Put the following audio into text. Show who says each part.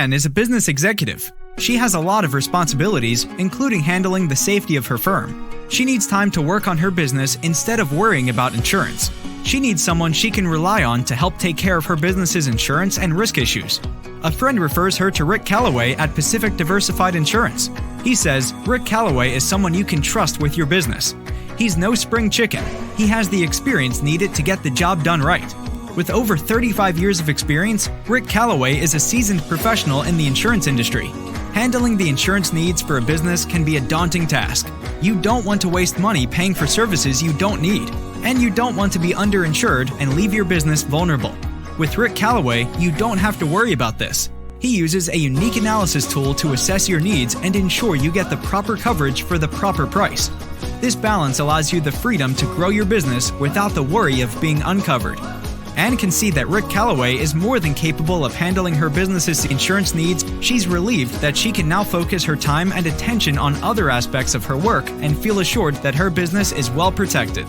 Speaker 1: Anne is a business executive. She has a lot of responsibilities, including handling the safety of her firm. She needs time to work on her business instead of worrying about insurance. She needs someone she can rely on to help take care of her business's insurance and risk issues. A friend refers her to Rick Calloway at Pacific Diversified Insurance. He says Rick Calloway is someone you can trust with your business. He's no spring chicken. He has the experience needed to get the job done right. With over 35 years of experience, Rick Calloway is a seasoned professional in the insurance industry. Handling the insurance needs for a business can be a daunting task. You don't want to waste money paying for services you don't need, and you don't want to be underinsured and leave your business vulnerable. With Rick Calloway, you don't have to worry about this. He uses a unique analysis tool to assess your needs and ensure you get the proper coverage for the proper price. This balance allows you the freedom to grow your business without the worry of being uncovered. Anne can see that Rick Calloway is more than capable of handling her business's insurance needs. She's relieved that she can now focus her time and attention on other aspects of her work and feel assured that her business is well protected.